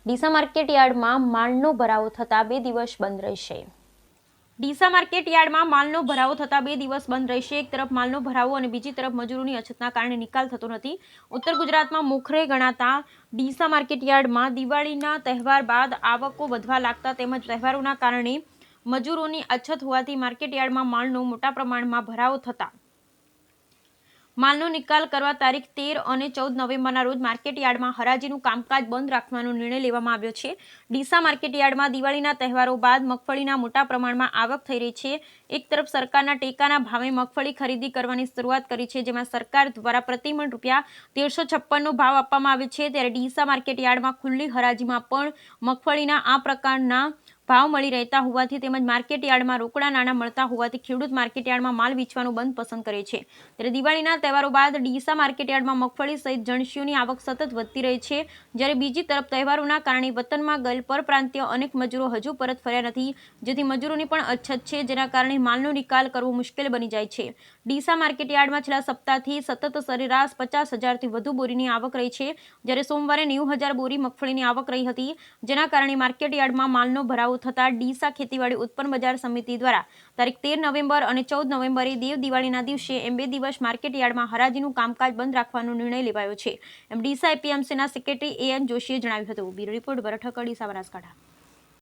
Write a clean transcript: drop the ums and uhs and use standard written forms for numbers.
Deesa market યાર્ડમાં માલનો ભરાવો થતાં 2 દિવસ બંધ રહેશે. ડીસા માર્કેટ યાર્ડમાં માલનો ભરાવો થતાં 2 દિવસ બંધ રહેશે. એક તરફ માલનો ભરાવો અને બીજી તરફ મજૂરોની અછતના કારણે નિકાલ થતો નથી. ઉત્તર ગુજરાતમાં મોખરે ગણાતા ડીસા માર્કેટ યાર્ડમાં દિવાળીના તહેવાર બાદ આવકો વધવા લાગતા તેમજ તહેવારોના કારણે મજૂરોની અછત હોવાથી માર્કેટ યાર્ડમાં માલનો મોટા પ્રમાણમાં ભરાવો થતા માલનો નિકાલ કરવા તારીખ 13 અને 14 નવેમ્બરના રોજ માર્કેટ યાર્ડમાં હરાજીનું કામકાજ બંધ રાખવાનો નિર્ણય લેવામાં આવ્યો છે. ડીસા માર્કેટ યાર્ડમાં દિવાળીના તહેવારો બાદ મગફળીના મોટા પ્રમાણમાં આવક થઈ રહી છે. એક તરફ સરકારના ટેકાના ભાવે મગફળી ખરીદી કરવાની શરૂઆત કરી છે, જેમાં સરકાર દ્વારા પ્રતિમણ ₹1356નો ભાવ આપવામાં આવે છે. ત્યારે ડીસા માર્કેટ યાર્ડમાં ખુલ્લી હરાજીમાં પણ મગફળીના આ પ્રકારના ભાવ મળી રહેતા હોવાથી તેમજ માર્કેટ યાર્ડમાં રોકડા નાણાં મળતા હોવાથી ખેડૂત માર્કેટ યાર્ડમાં માલ વેચવાનું બંધ પસંદ કરે છે. ત્યારે દિવાળીના તહેવારો બાદ ડીસા માર્કેટ યાર્ડમાં મગફળી સહિત જણસીઓની આવક સતત વધતી રહી છે. જ્યારે બીજી તરફ તહેવારોના કારણે વતનમાં ગયેલ પરપ્રાંતીય અનેક મજૂરો હજુ પરત ફર્યા નથી, જેથી મજૂરોની પણ અછત છે, જેના કારણે માલનો નિકાલ કરવો મુશ્કેલ બની જાય છે. ડીસા માર્કેટ યાર્ડમાં છેલ્લા સપ્તાહથી સતત સરેરાશ 50,000થી વધુ બોરીની આવક રહી છે, જ્યારે સોમવારે 90,000 બોરી મગફળીની આવક રહી હતી, જેના કારણે માર્કેટ યાર્ડમાં માલનો ભરાવો થતા ડીસા ખેતીવાડી ઉત્પન્ન બજાર સમિતિ દ્વારા તારીખ 13 નવેમ્બર અને 14 નવેમ્બરે દેવ દિવાળીના દિવસે એમ 2 દિવસ માર્કેટ યાર્ડમાં હરાજીનું કામકાજ બંધ રાખવાનો નિર્ણય લેવાયો છે, એમ ડીસા એપીએમસીના સેક્રેટરી AN જોશીએ જણાવ્યું હતું. બ્યુરો રિપોર્ટ ભરત ઠક્કર, ડીસા, બનાસકાંઠા.